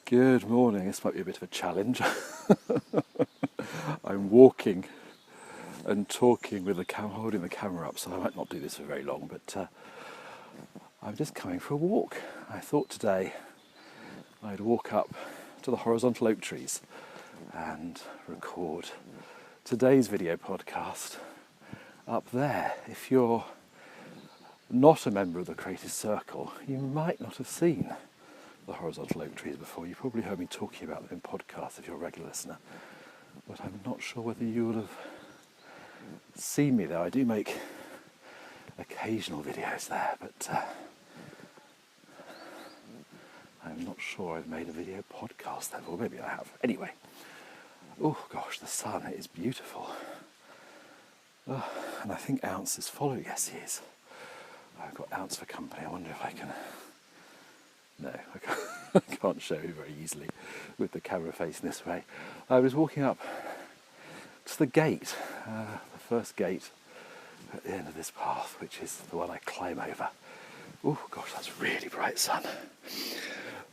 Good morning. This might be a bit of a challenge. I'm walking and talking with the holding the camera up, so I might not do this for very long, but I'm just coming for a walk. I thought today I'd walk up to the horizontal oak trees and record today's video podcast up there. If you're not a member of the Creative Circle, you might not have seen the horizontal oak trees before. You probably heard me talking about them in podcasts if you're a regular listener, but I'm not sure whether you will have seen me there. I do make occasional videos there, but I'm not sure I've made a video podcast there, or maybe I have. Anyway, oh gosh, the sun is beautiful. Oh, and I think Ounce is following. Yes, he is. I've got Ounce for company. I wonder if I can... No, I can't show you very easily with the camera facing this way. I was walking up to the gate, the first gate at the end of this path, which is the one I climb over. Oh gosh, that's really bright sun.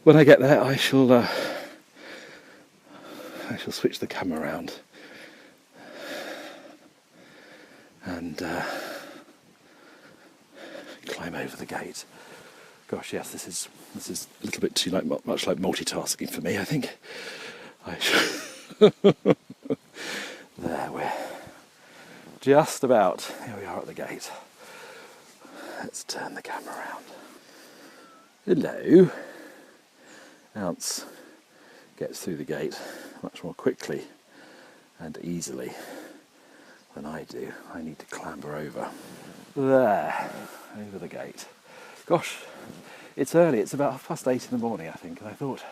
When I get there, I shall switch the camera around and climb over the gate. Gosh, yes, this is a little bit too much like multitasking for me. I think I should. There, we're just about. Here we are at the gate. Let's turn the camera around. Hello. Ounce gets through the gate much more quickly and easily than I do. I need to clamber over. There, over the gate. Gosh, it's early. It's about 8:30 in the morning, I think, and I thought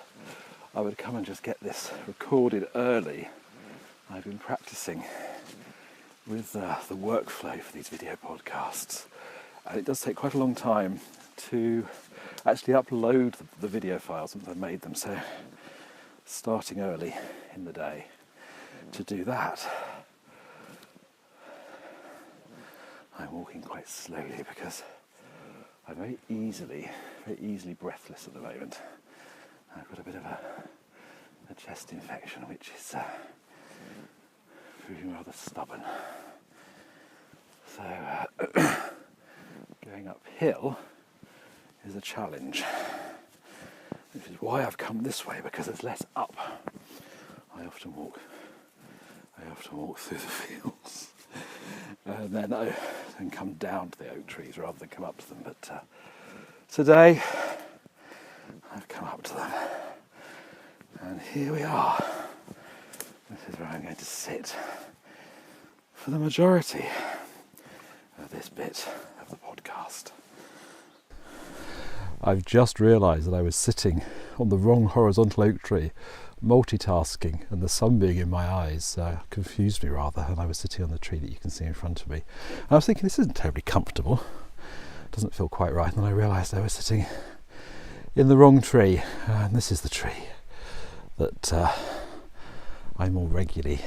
I would come and just get this recorded early. I've been practicing with the workflow for these video podcasts, and it does take quite a long time to actually upload the video files once I've made them, so starting early in the day to do that. I'm walking quite slowly because I'm very easily breathless at the moment. I've got a bit of a chest infection, which is proving rather stubborn. So going uphill is a challenge, which is why I've come this way, because there's less up. I often walk through the fields. And then come down to the oak trees rather than come up to them. But today I've come up to them, and here we are. This is where I'm going to sit for the majority of this bit of the podcast. I've just realised that I was sitting on the wrong horizontal oak tree, multitasking, and the sun being in my eyes confused me rather, and I was sitting on the tree that you can see in front of me. And I was thinking, this isn't terribly comfortable, it doesn't feel quite right, and then I realised I was sitting in the wrong tree, and this is the tree that I more regularly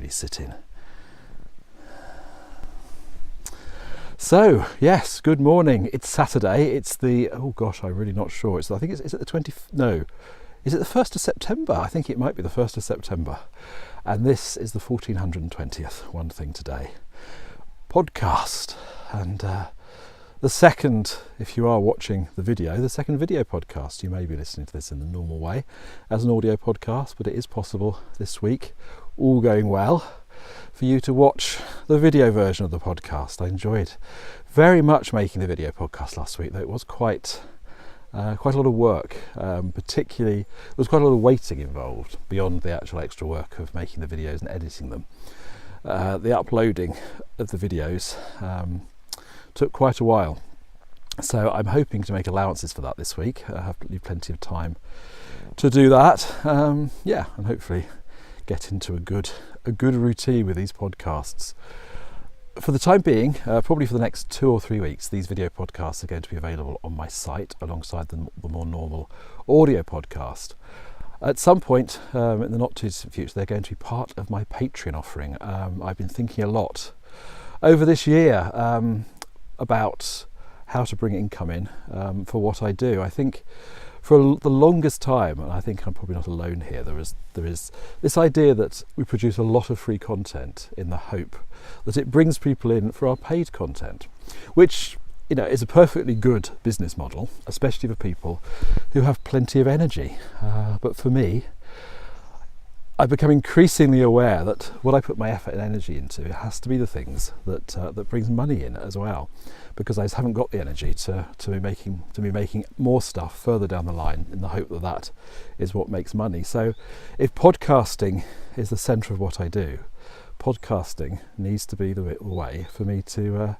sit in. So, yes, good morning. It's Saturday. It's the, oh gosh, I'm really not sure. I think is it the 20th? No. Is it the 1st of September? I think it might be the 1st of September. And this is the 1420th One Thing Today podcast. And the second, if you are watching the video, the second video podcast. You may be listening to this in the normal way as an audio podcast, but it is possible this week, all going well, for you to watch the video version of the podcast. I enjoyed very much making the video podcast last week, though it was quite a lot of work, particularly there was quite a lot of waiting involved beyond the actual extra work of making the videos and editing them. The uploading of the videos took quite a while, so I'm hoping to make allowances for that this week. I have plenty of time to do that, and hopefully get into a good routine with these podcasts. For the time being, probably for the next 2 or 3 weeks, these video podcasts are going to be available on my site alongside the more normal audio podcast. At some point in the not too distant future, they're going to be part of my Patreon offering. I've been thinking a lot over this year about how to bring income in for what I do. I think For the longest time, and I think I'm probably not alone here, there is this idea that we produce a lot of free content in the hope that it brings people in for our paid content, which, you know, is a perfectly good business model, especially for people who have plenty of energy. But for me, I've become increasingly aware that what I put my effort and energy into, it has to be the things that brings money in as well, because I just haven't got the energy to be making more stuff further down the line in the hope that that is what makes money. So if podcasting is the centre of what I do, podcasting needs to be the way for me to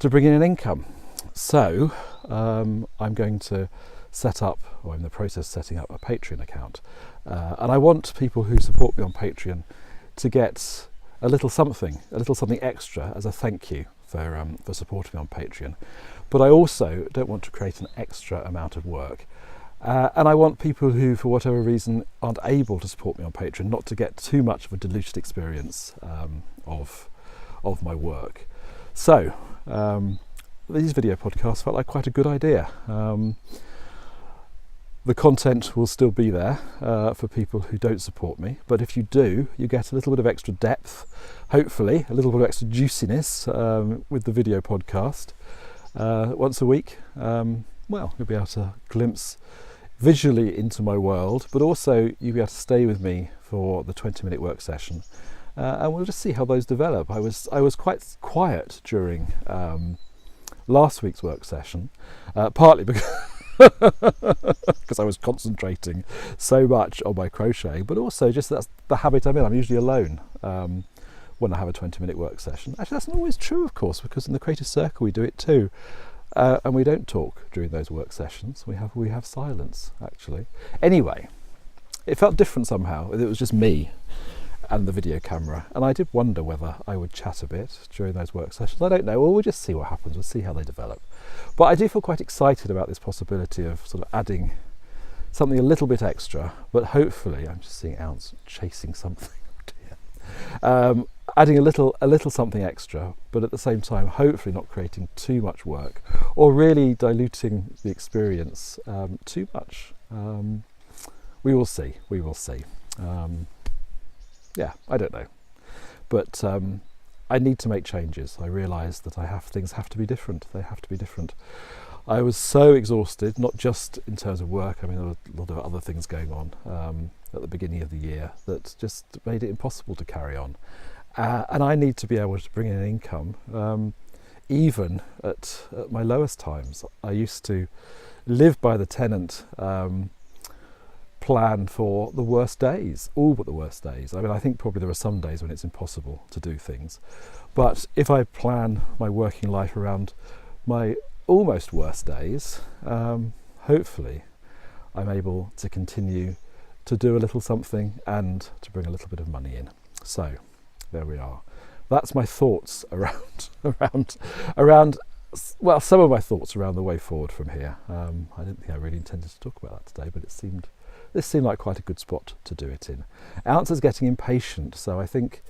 bring in an income. So I'm going to set up, or I'm in the process of setting up, a Patreon account, and I want people who support me on Patreon to get a little something extra as a thank you for supporting me on Patreon. But I also don't want to create an extra amount of work, and I want people who, for whatever reason, aren't able to support me on Patreon not to get too much of a diluted experience of my work. So these video podcasts felt like quite a good idea. The content will still be there for people who don't support me, but if you do, you get a little bit of extra depth, hopefully a little bit of extra juiciness with the video podcast once a week. Well, you'll be able to glimpse visually into my world, but also you'll be able to stay with me for the 20-minute work session, and we'll just see how those develop. I was quite quiet during last week's work session, partly because I was concentrating so much on my crocheting, but also just that's the habit I'm in. I'm usually alone when I have a 20-minute work session. Actually, that's not always true, of course, because in the Creative Circle we do it too, and we don't talk during those work sessions. We have silence, actually. Anyway, it felt different somehow. It was just me and the video camera, and I did wonder whether I would chat a bit during those work sessions. I don't know. Well, we'll just see what happens. We'll see how they develop. But I do feel quite excited about this possibility of sort of adding something a little bit extra, but hopefully, I'm just seeing Ounce chasing something. Oh dear. Adding a little something extra, but at the same time, hopefully not creating too much work or really diluting the experience too much. We will see. Yeah, I don't know, but I need to make changes. I realise that things have to be different. They have to be different. I was so exhausted, not just in terms of work. I mean, there were a lot of other things going on at the beginning of the year that just made it impossible to carry on. And I need to be able to bring in an income, even at my lowest times. I used to live by the tenant plan for the worst days, all but the worst days. I mean, I think probably there are some days when it's impossible to do things, but if I plan my working life around my almost worst days, hopefully I'm able to continue to do a little something and to bring a little bit of money in. So there we are. That's my thoughts around well, some of my thoughts around the way forward from here. I didn't think I really intended to talk about that today, but this seemed like quite a good spot to do it in. Ounce is getting impatient, so I think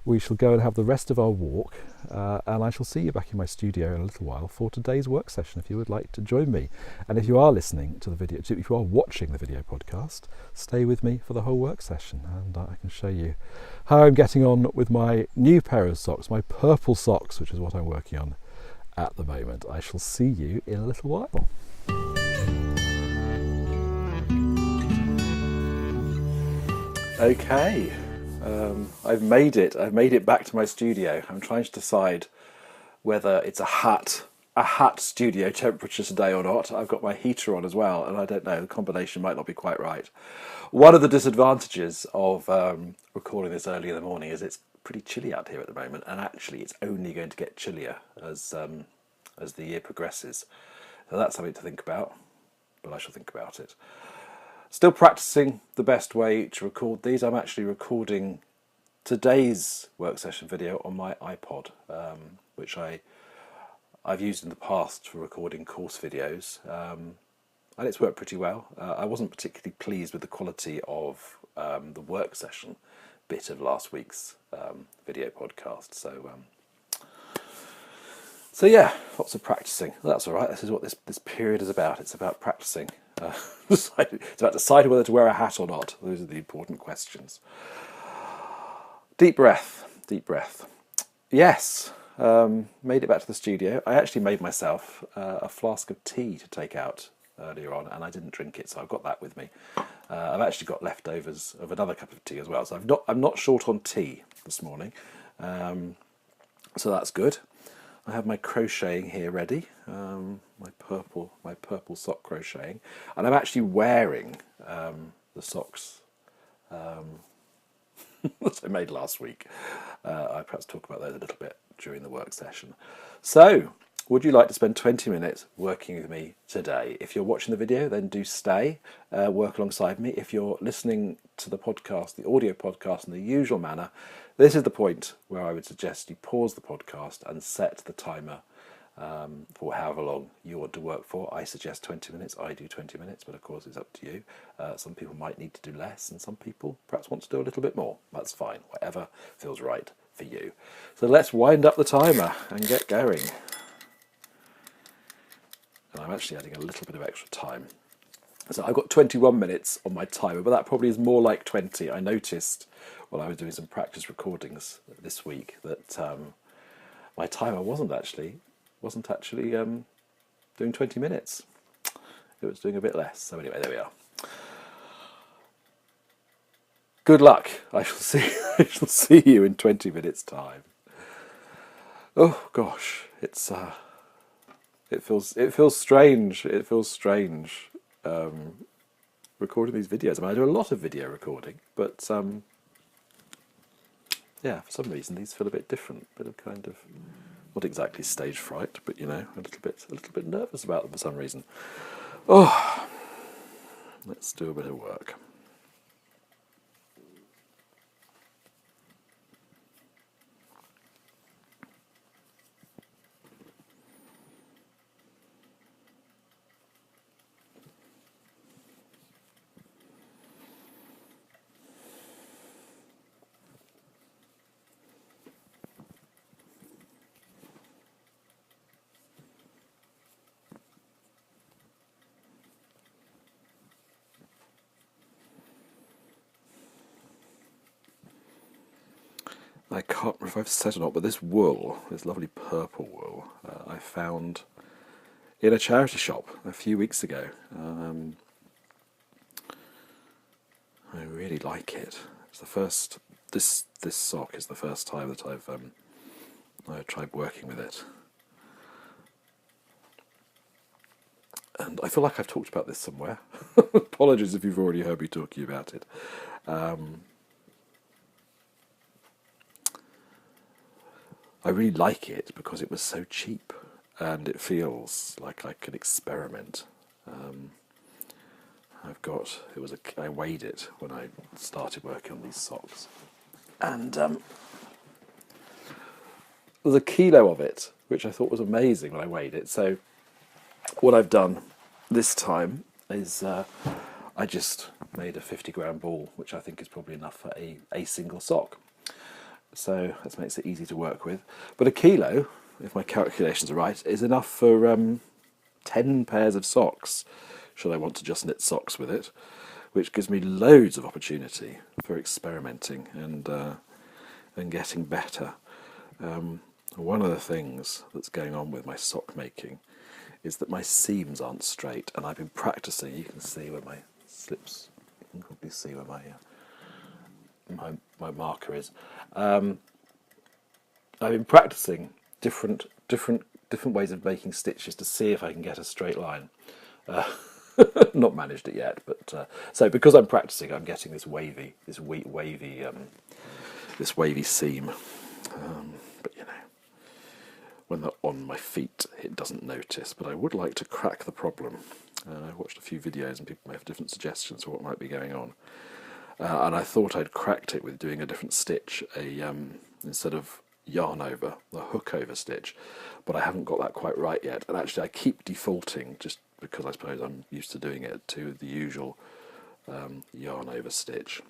we shall go and have the rest of our walk, and I shall see you back in my studio in a little while for today's work session if you would like to join me. And if you are listening to the video, if you are watching the video podcast, stay with me for the whole work session, and I can show you how I'm getting on with my new pair of socks, my purple socks, which is what I'm working on at the moment. I shall see you in a little while. Okay, I've made it back to my studio. I'm trying to decide whether it's a hot studio temperature today or not. I've got my heater on as well, and I don't know, the combination might not be quite right. One of the disadvantages of recording this early in the morning is it's pretty chilly out here at the moment, and actually it's only going to get chillier as the year progresses. So that's something to think about, but I shall think about it. Still practicing the best way to record these. I'm actually recording today's work session video on my iPod, which I've used in the past for recording course videos, and it's worked pretty well. I wasn't particularly pleased with the quality of the work session bit of last week's video podcast, so yeah, lots of practicing. That's all right. This is what this period is about. It's about practicing. It's about deciding whether to wear a hat or not. Those are the important questions. Deep breath, deep breath. Yes, made it back to the studio. I actually made myself a flask of tea to take out earlier on, and I didn't drink it, so I've got that with me. I've actually got leftovers of another cup of tea as well, so I'm not short on tea this morning, so that's good. I have my crocheting here ready, my purple sock crocheting, and I'm actually wearing the socks that I made last week. I perhaps talk about those a little bit during the work session. So, would you like to spend 20 minutes working with me today? If you're watching the video, then do stay, work alongside me. If you're listening to the podcast, the audio podcast in the usual manner, this is the point where I would suggest you pause the podcast and set the timer for however long you want to work for. I suggest 20 minutes, I do 20 minutes, but of course it's up to you. Some people might need to do less, and some people perhaps want to do a little bit more. That's fine, whatever feels right for you. So let's wind up the timer and get going. And I'm actually adding a little bit of extra time. So I've got 21 minutes on my timer, but that probably is more like 20. I noticed while I was doing some practice recordings this week that my timer wasn't actually doing 20 minutes. It was doing a bit less. So anyway, there we are. Good luck. I shall see you in 20 minutes' time. Oh gosh, it feels strange. It feels strange recording these videos. I mean, I do a lot of video recording, but yeah, for some reason these feel a bit different. Bit of kind of not exactly stage fright, but you know, a little bit nervous about them for some reason. Oh, let's do a bit of work. I can't remember if I've said or not, but this wool, this lovely purple wool, I found in a charity shop a few weeks ago. I really like it. It's the first. This sock is the first time that I've tried working with it, and I feel like I've talked about this somewhere. Apologies if you've already heard me talking about it. I really like it because it was so cheap, and it feels like I can experiment. I weighed it when I started working on these socks, and there's a kilo of it, which I thought was amazing when I weighed it. So what I've done this time is I just made a 50-gram ball, which I think is probably enough for a single sock. So that makes it easy to work with. But a kilo, if my calculations are right, is enough for 10 pairs of socks, should I want to just knit socks with it, which gives me loads of opportunity for experimenting and getting better. One of the things that's going on with my sock making is that my seams aren't straight, and I've been practicing. You can see where my slips, you can probably see where my marker is. I've been practicing different ways of making stitches to see if I can get a straight line. Not managed it yet, but so because I'm practicing, I'm getting this wavy seam. But you know, when they're on my feet, it doesn't notice. But I would like to crack the problem. I watched a few videos, and people may have different suggestions for what might be going on. And I thought I'd cracked it with doing a different stitch, instead of yarn over, a hook over stitch, but I haven't got that quite right yet. And actually I keep defaulting, just because I suppose I'm used to doing it, to the usual yarn over stitch.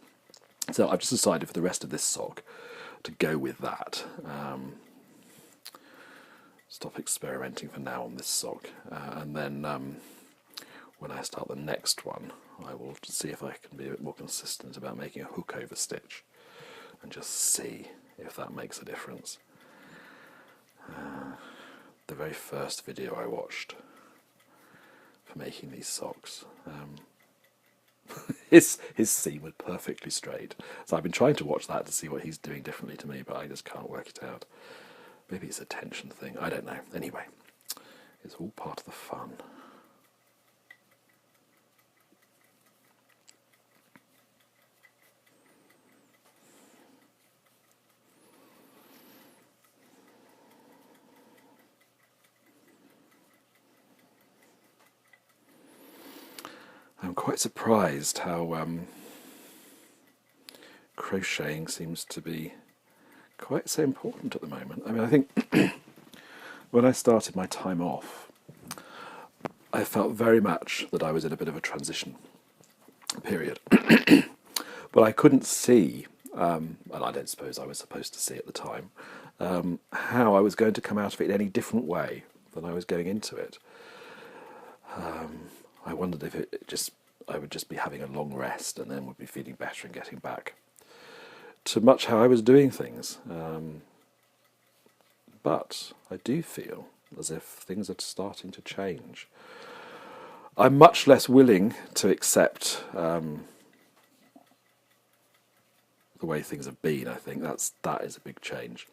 So I've just decided for the rest of this sock to go with that. Stop experimenting for now on this sock, and then when I start the next one, I will see if I can be a bit more consistent about making a hook over stitch and just see if that makes a difference. The very first video I watched for making these socks, his seam was perfectly straight. So I've been trying to watch that to see what he's doing differently to me, but I just can't work it out. Maybe it's a tension thing, I don't know. Anyway, it's all part of the fun. I'm quite surprised how crocheting seems to be quite so important at the moment. I mean, I think when I started my time off, I felt very much that I was in a bit of a transition period. But I couldn't see, and I don't suppose I was supposed to see at the time, how I was going to come out of it in any different way than I was going into it. I wondered if I would just be having a long rest and then would be feeling better and getting back to much how I was doing things. But I do feel as if things are starting to change. I'm much less willing to accept the way things have been. I think that is a big change,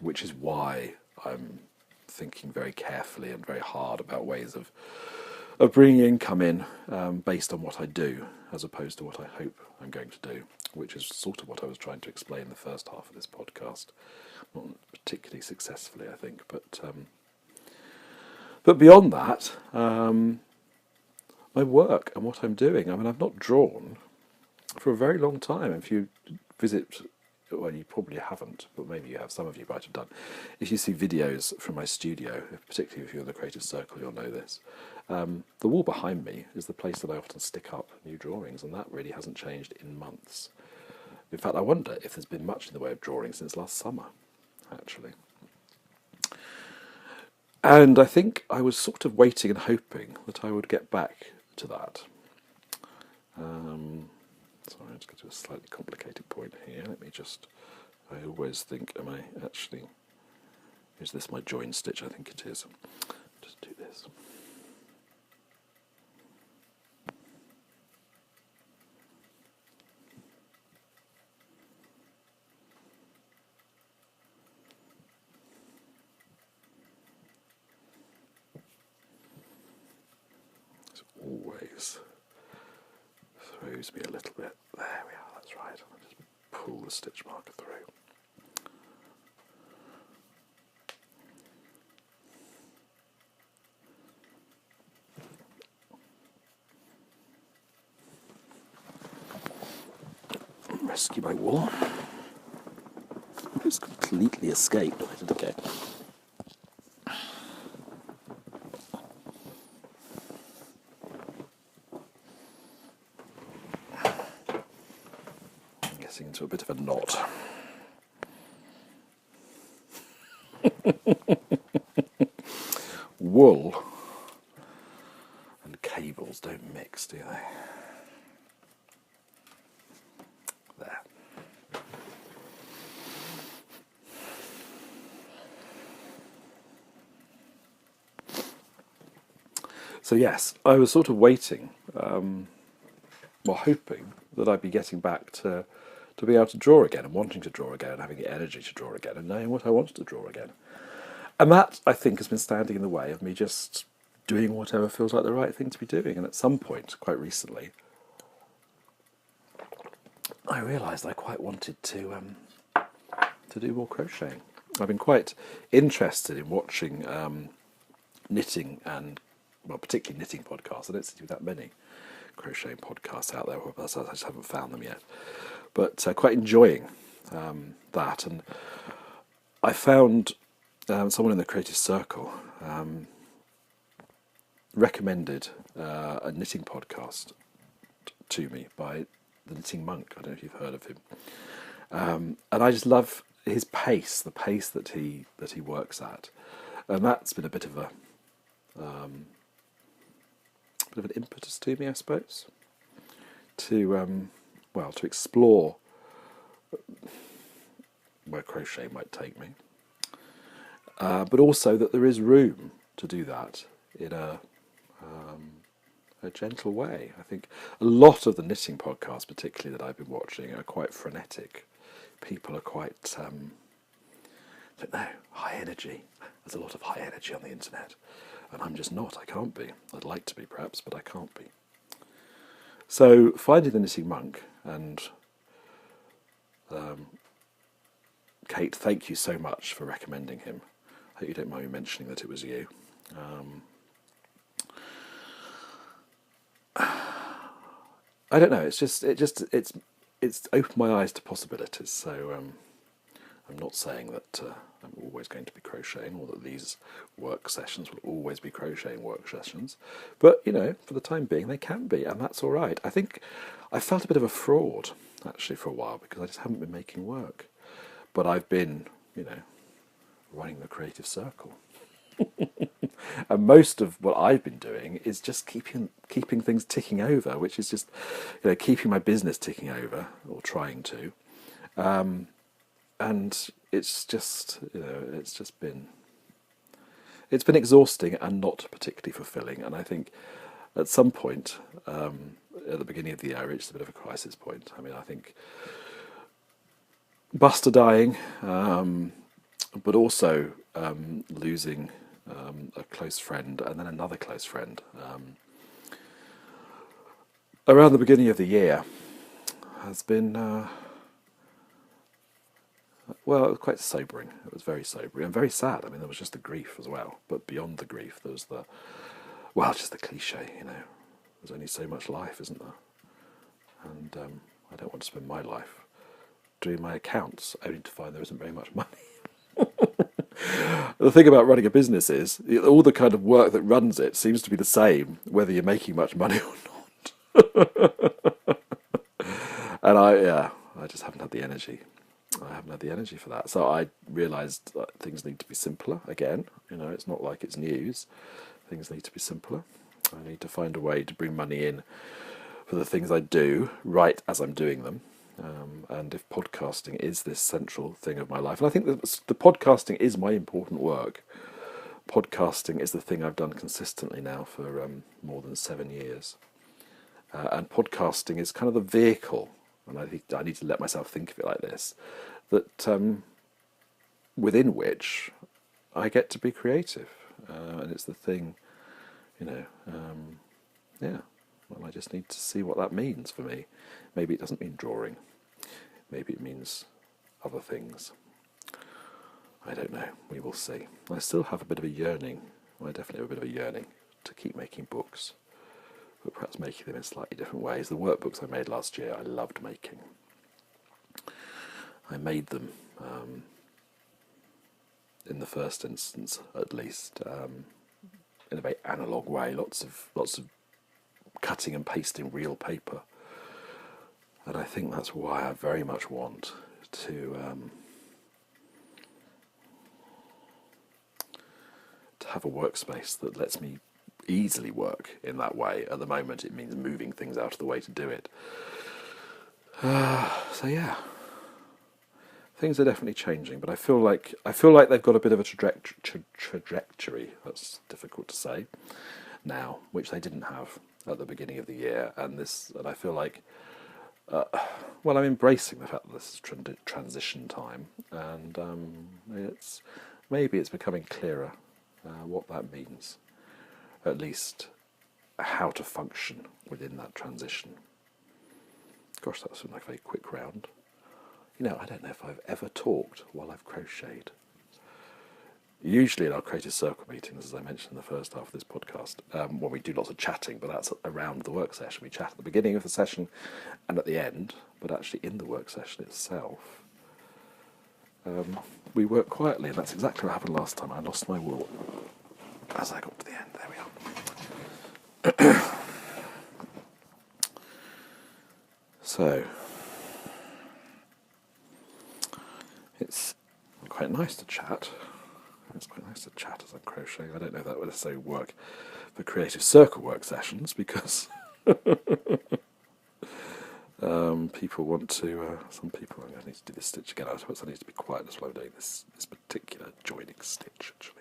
which is why I'm thinking very carefully and very hard about ways of bringing income in based on what I do as opposed to what I hope I'm going to do, which is sort of what I was trying to explain in the first half of this podcast. Not particularly successfully, I think, but beyond that, my work and what I'm doing. I mean, I've not drawn for a very long time. If you visit, well, you probably haven't, but maybe you have. Some of you might have done. If you see videos from my studio, particularly if you're in the Creative Circle, you'll know this. The wall behind me is the place that I often stick up new drawings, and that really hasn't changed in months. In fact, I wonder if there's been much in the way of drawing since last summer, actually. And I think I was sort of waiting and hoping that I would get back to that. Sorry, I'm just going to a slightly complicated point here. I always think, is this my join stitch? I think it is. Just do this. Always throws me a little bit. There we are, that's right. I'll just pull the stitch marker through. Rescue my wool. It's completely escaped. Okay. Into a bit of a knot. Wool and cables don't mix, do they? There. So yes, I was sort of waiting, hoping that I'd be getting back to be able to draw again and wanting to draw again and having the energy to draw again and knowing what I wanted to draw again. And that, I think, has been standing in the way of me just doing whatever feels like the right thing to be doing. And at some point, quite recently, I realised I quite wanted to do more crocheting. I've been quite interested in watching knitting and, well, particularly knitting podcasts. I don't seem to do that many crocheting podcasts out there, I just haven't found them yet. But quite enjoying that. And I found someone in the Creative Circle recommended a knitting podcast to me by the Knitting Monk. I don't know if you've heard of him. And I just love his pace, the pace that he works at. And that's been a bit of bit of an impetus to me, I suppose, to to explore where crochet might take me, but also that there is room to do that in a gentle way. I think a lot of the knitting podcasts, particularly that I've been watching, are quite frenetic. People are quite, I don't know, high energy. There's a lot of high energy on the internet, and I'm just not. I can't be. I'd like to be, perhaps, but I can't be. So finding the Knitting Monk, and Kate, thank you so much for recommending him. I hope you don't mind me mentioning that it was you. I don't know. It's opened my eyes to possibilities. So I'm not saying that I'm always going to be crocheting, or that these work sessions will always be crocheting work sessions. But for the time being, they can be, and that's all right. I think I felt a bit of a fraud actually for a while because I just haven't been making work. But I've been, running the creative circle. And most of what I've been doing is just keeping things ticking over, which is just, keeping my business ticking over, or trying to. And it's just, it's been exhausting and not particularly fulfilling. And I think at some point, at the beginning of the year, I reached a bit of a crisis point. I mean, I think Buster dying, but also losing a close friend, and then another close friend around the beginning of the year has been it was quite sobering. It was very sobering and very sad. I mean, there was just the grief as well, but beyond the grief, there was just the cliche. There's only so much life, isn't there? And I don't want to spend my life doing my accounts only to find there isn't very much money. The thing about running a business is all the kind of work that runs it seems to be the same whether you're making much money or not. And I just haven't had the energy. I haven't had the energy for that. So I realised that things need to be simpler again. It's not like it's news. Things need to be simpler. I need to find a way to bring money in for the things I do right as I'm doing them. And if podcasting is this central thing of my life, and I think that the podcasting is my important work. Podcasting is the thing I've done consistently now for more than 7 years. And podcasting is kind of the vehicle, and I think I need to let myself think of it like this, that within which I get to be creative. And it's the thing, well, I just need to see what that means for me. Maybe it doesn't mean drawing. Maybe it means other things. I don't know. We will see. I still have a bit of a yearning. Well, I definitely have a bit of a yearning to keep making books, but perhaps making them in slightly different ways. The workbooks I made last year, I loved making. I made them, in the first instance, at least, in a very analogue way. Lots of cutting and pasting real paper. And I think that's why I very much want to have a workspace that lets me easily work in that way. At the moment, it means moving things out of the way to do it. So yeah, things are definitely changing, but I feel like they've got a bit of a trajectory. That's difficult to say now, which they didn't have at the beginning of the year, and I feel like. I'm embracing the fact that this is transition time, and maybe it's becoming clearer what that means, at least how to function within that transition. Gosh, that was like a very quick round. I don't know if I've ever talked while I've crocheted. Usually in our Creative Circle meetings, as I mentioned in the first half of this podcast, when we do lots of chatting, but that's around the work session. We chat at the beginning of the session and at the end, but actually in the work session itself, we work quietly, and that's exactly what happened last time. I lost my wool as I got to the end. There we are. So, it's quite nice to chat. It's quite nice to chat as I'm crocheting. I don't know if that would necessarily work for creative circle work sessions because people want to. Some people. I'm going to need to do this stitch again. I suppose I need to be quiet as well. I'm doing this particular joining stitch actually.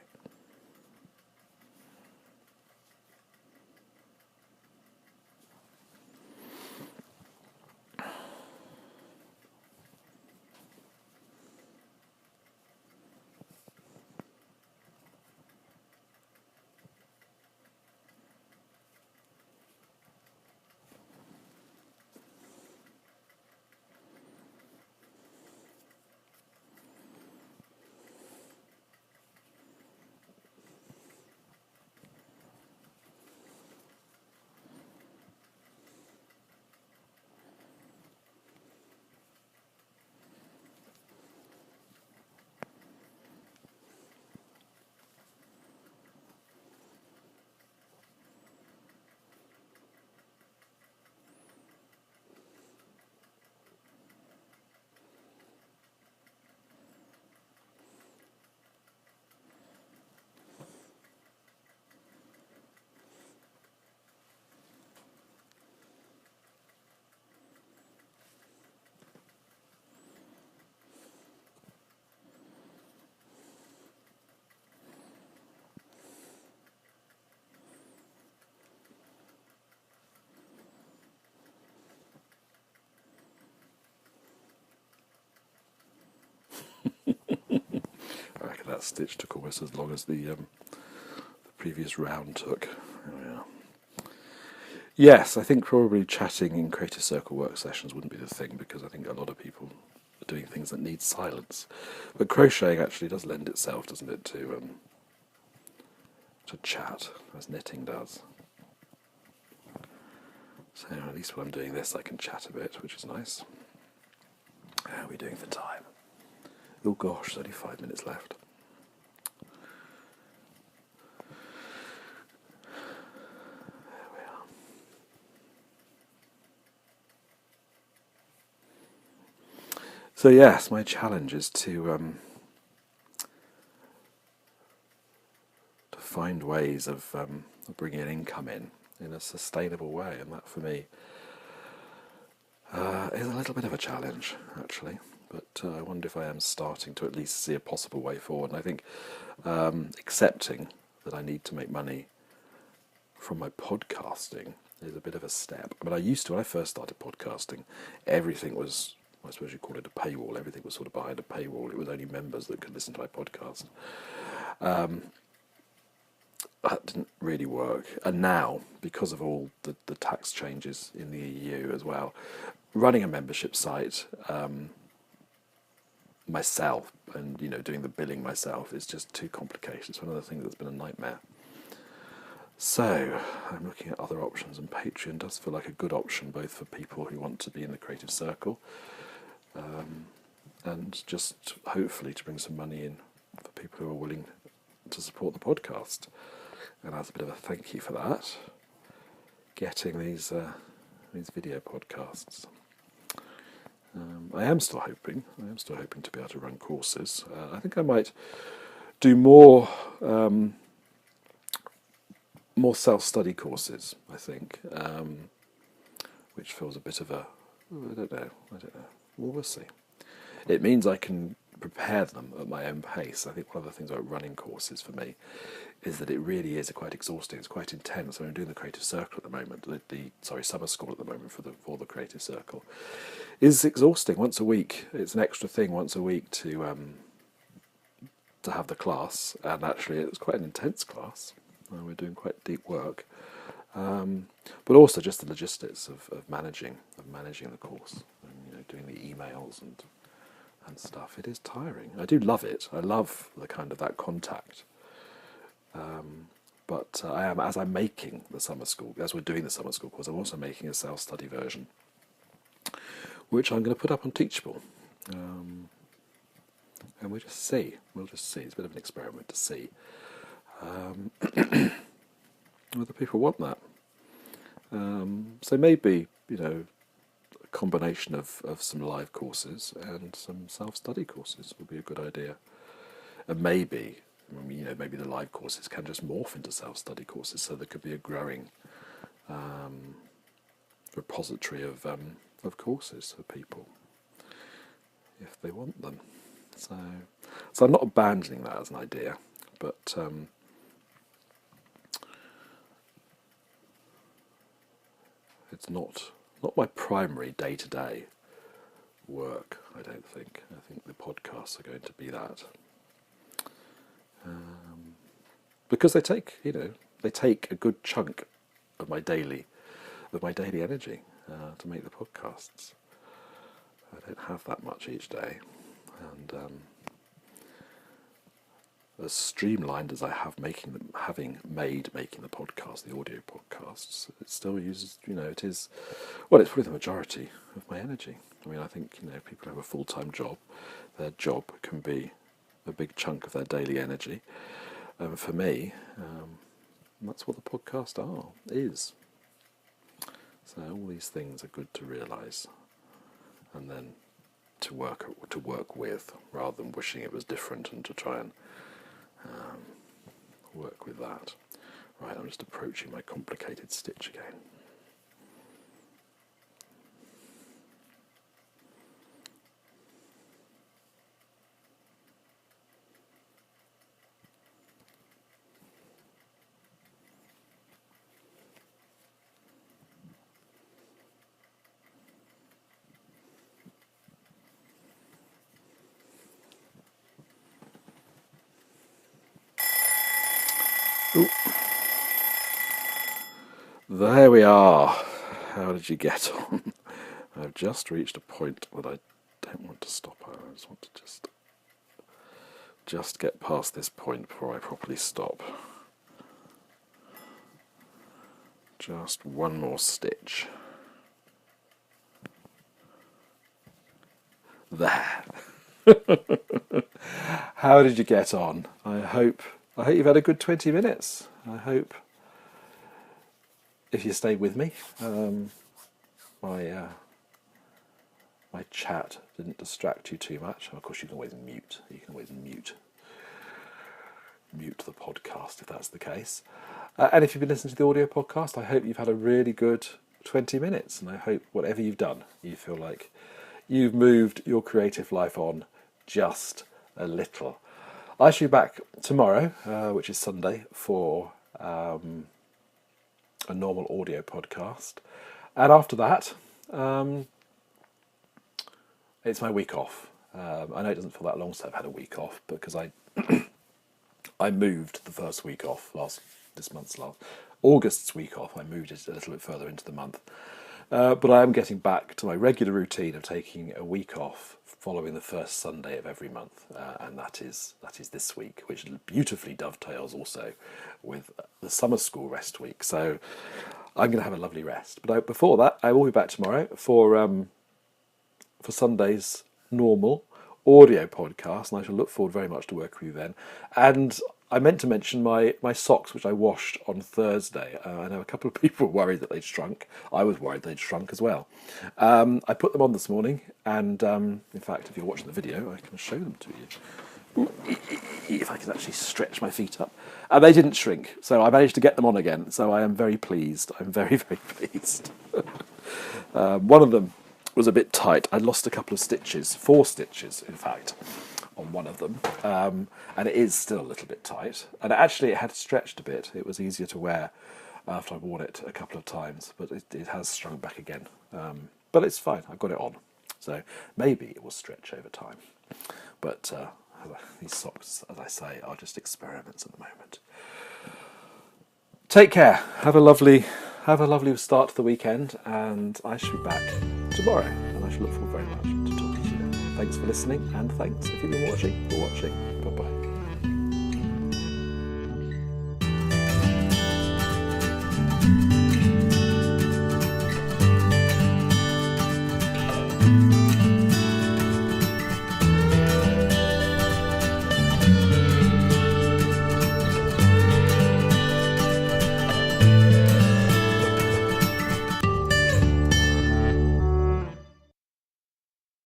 I reckon that stitch took almost as long as the previous round took. There we are. Yes, I think probably chatting in creative circle work sessions wouldn't be the thing because I think a lot of people are doing things that need silence. But crocheting actually does lend itself, doesn't it, to chat, as knitting does. So at least when I'm doing this I can chat a bit, which is nice. How are we doing for time? Oh gosh, there's only 5 minutes left. There we are. So yes, my challenge is to find ways of bringing an income in a sustainable way, and that for me is a little bit of a challenge, actually. But I wonder if I am starting to at least see a possible way forward. And I think accepting that I need to make money from my podcasting is a bit of a step. I mean, I used to, when I first started podcasting, everything was, I suppose you call it a paywall. Everything was sort of behind a paywall. It was only members that could listen to my podcast. That didn't really work. And now, because of all the tax changes in the EU as well, running a membership site myself and doing the billing myself is just too complicated. It's one of the things that's been a nightmare. So I'm looking at other options, and Patreon does feel like a good option both for people who want to be in the creative circle and just hopefully to bring some money in for people who are willing to support the podcast. And as a bit of a thank you for that, getting these video podcasts. I am still hoping to be able to run courses. I think I might do more self-study courses. I think, which feels a bit of a I don't know. Well, we'll see. It means I can prepare them at my own pace. I think one of the things about running courses for me is that it really is quite exhausting. It's quite intense. I'm doing the creative circle at the moment. The summer school at the moment for the creative circle is exhausting. Once a week, it's an extra thing once a week to have the class, and actually it's quite an intense class. We're doing quite deep work, but also just the logistics of managing the course, and doing the emails and stuff. It is tiring. I do love it. I love the kind of that contact. But as I'm making the summer school, as we're doing the summer school course, I'm also making a self-study version, which I'm going to put up on Teachable. And we'll just see. It's a bit of an experiment to see whether people want that. So maybe, a combination of some live courses and some self-study courses would be a good idea. And maybe maybe the live courses can just morph into self-study courses, so there could be a growing repository of courses for people if they want them. So I'm not abandoning that as an idea, but it's not my primary day-to-day work, I don't think. I think the podcasts are going to be that. Because they take a good chunk of my daily energy to make the podcasts. I don't have that much each day, and as streamlined as I have having made making the podcast, the audio podcasts, it still uses, it's probably the majority of my energy. I mean, I think, people who have a full-time job, their job can be a big chunk of their daily energy. For me, that's what the podcast is. So all these things are good to realise, and then to work with, rather than wishing it was different and to try and work with that. Right, I'm just approaching my complicated stitch again. Ooh. There we are. How did you get on? I've just reached a point that I don't want to stop at. I just want to just get past this point before I properly stop. Just one more stitch. There. How did you get on? I hope you've had a good 20 minutes. I hope, if you stayed with me, my chat didn't distract you too much. Of course, you can always mute. You can always mute the podcast if that's the case. And if you've been listening to the audio podcast, I hope you've had a really good 20 minutes. And I hope whatever you've done, you feel like you've moved your creative life on just a little. I shall be back tomorrow, which is Sunday, for a normal audio podcast. And after that, it's my week off. I know it doesn't feel that long since I've had a week off, because I moved the first week off August's week off. I moved it a little bit further into the month. But I am getting back to my regular routine of taking a week off following the first Sunday of every month, and that is this week, which beautifully dovetails also with the summer school rest week. So I'm going to have a lovely rest. But before that, I will be back tomorrow for Sunday's normal audio podcast, and I shall look forward very much to working with you then. And I meant to mention my socks, which I washed on Thursday. I know a couple of people were worried that they'd shrunk. I was worried they'd shrunk as well. I put them on this morning, and in fact, if you're watching the video, I can show them to you. If I can actually stretch my feet up. And they didn't shrink, so I managed to get them on again. So I am very pleased. I'm very, very pleased. One of them was a bit tight. I lost a couple of stitches, 4 stitches, in fact, on one of them, and it is still a little bit tight, and actually it had stretched a bit. It was easier to wear after I worn it a couple of times, but it has shrunk back again, but it's fine. I've got it on, so maybe it will stretch over time, but these socks, as I say, are just experiments at the moment. Take care. Have a lovely start to the weekend, and I shall be back tomorrow, and I shall look forward very much to talking to you then. Thanks for listening, and thanks if you've been watching for watching. Bye bye.